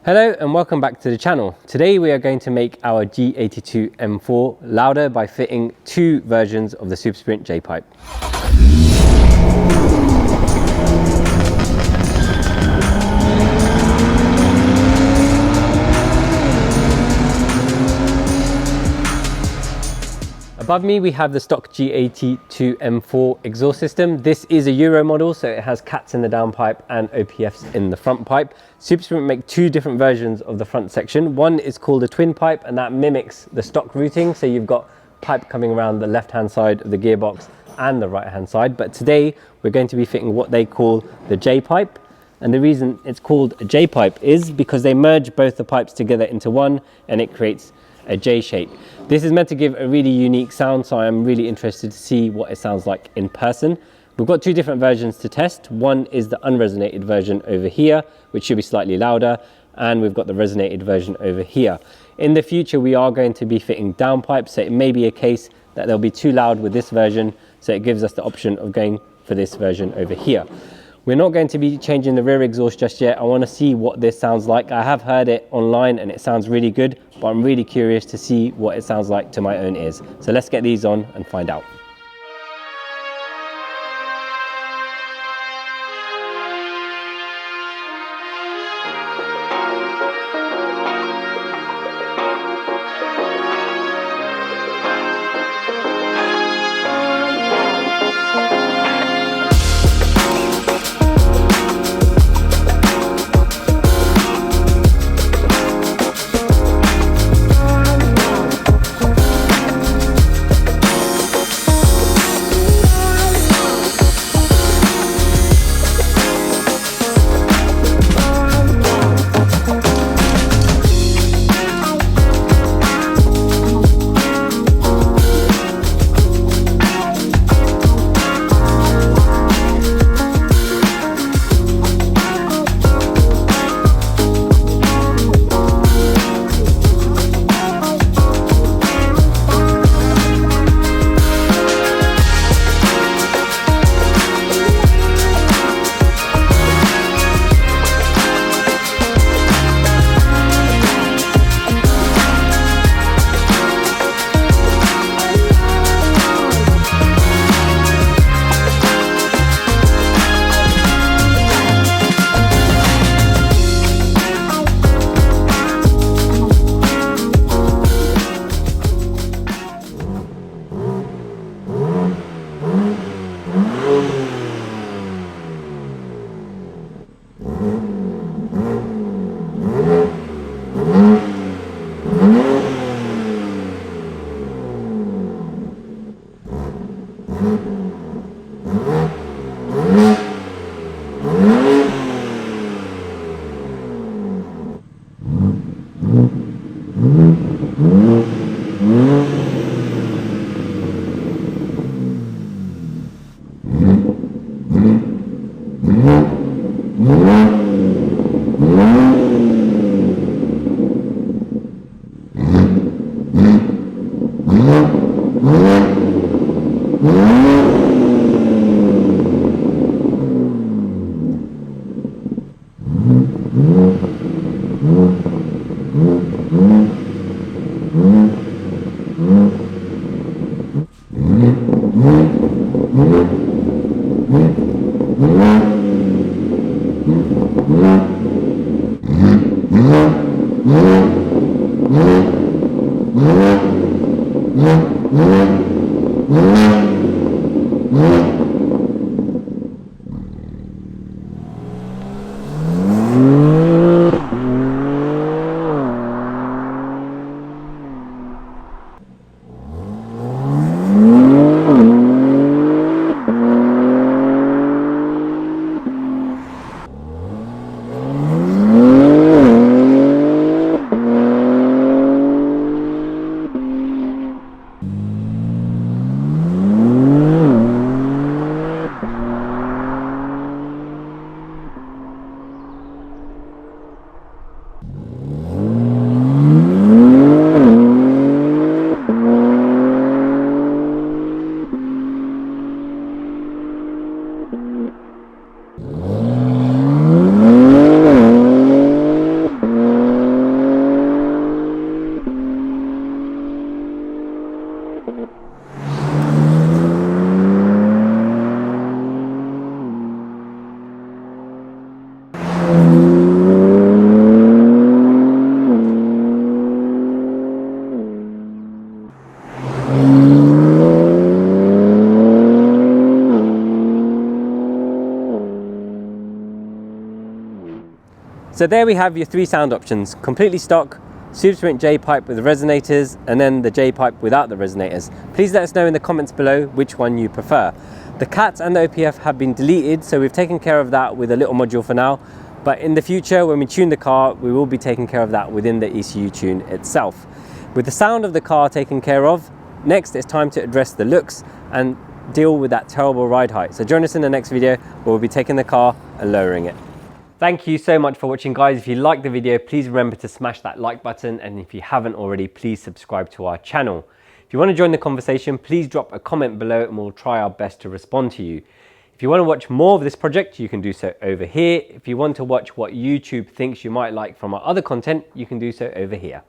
Hello and welcome back to the channel. Today we are going to make our G82 M4 louder by fitting two versions of the Supersprint J Pipe. Above me we have the stock G82 M4 exhaust system. This is a Euro model, so it has cats in the downpipe and OPFs in the front pipe. Supersprint make two different versions of the front section. One is called a twin pipe, and that mimics the stock routing, so you've got pipe coming around the left hand side of the gearbox and the right hand side. But today we're going to be fitting what they call the J pipe. And the reason it's called a J pipe is because they merge both the pipes together into one and it creates a J shape. This is meant to give a really unique sound, so I am really interested to see what it sounds like in person. We've got two different versions to test. One is the unresonated version over here, which should be slightly louder, and we've got the resonated version over here. In the future we are going to be fitting downpipes, so it may be a case that they'll be too loud with this version, so it gives us the option of going for this version over here. We're not going to be changing the rear exhaust just yet. I want to see what this sounds like. I have heard it online and it sounds really good, but I'm really curious to see what it sounds like to my own ears. So let's get these on and find out. So there we have your 3 sound options, completely stock, Supersprint J Pipe with resonators, and then the J Pipe without the resonators. Please let us know in the comments below which one you prefer. The cats and the OPF have been deleted, so we've taken care of that with a little module for now. But in the future, when we tune the car, we will be taking care of that within the ECU tune itself. With the sound of the car taken care of, next it's time to address the looks and deal with that terrible ride height. So join us in the next video where we'll be taking the car and lowering it. Thank you so much for watching, guys. If you liked the video, please remember to smash that like button, and if you haven't already, please subscribe to our channel. If you want to join the conversation, please drop a comment below and we'll try our best to respond to you. If you want to watch more of this project, you can do so over here. If you want to watch what YouTube thinks you might like from our other content, you can do so over here.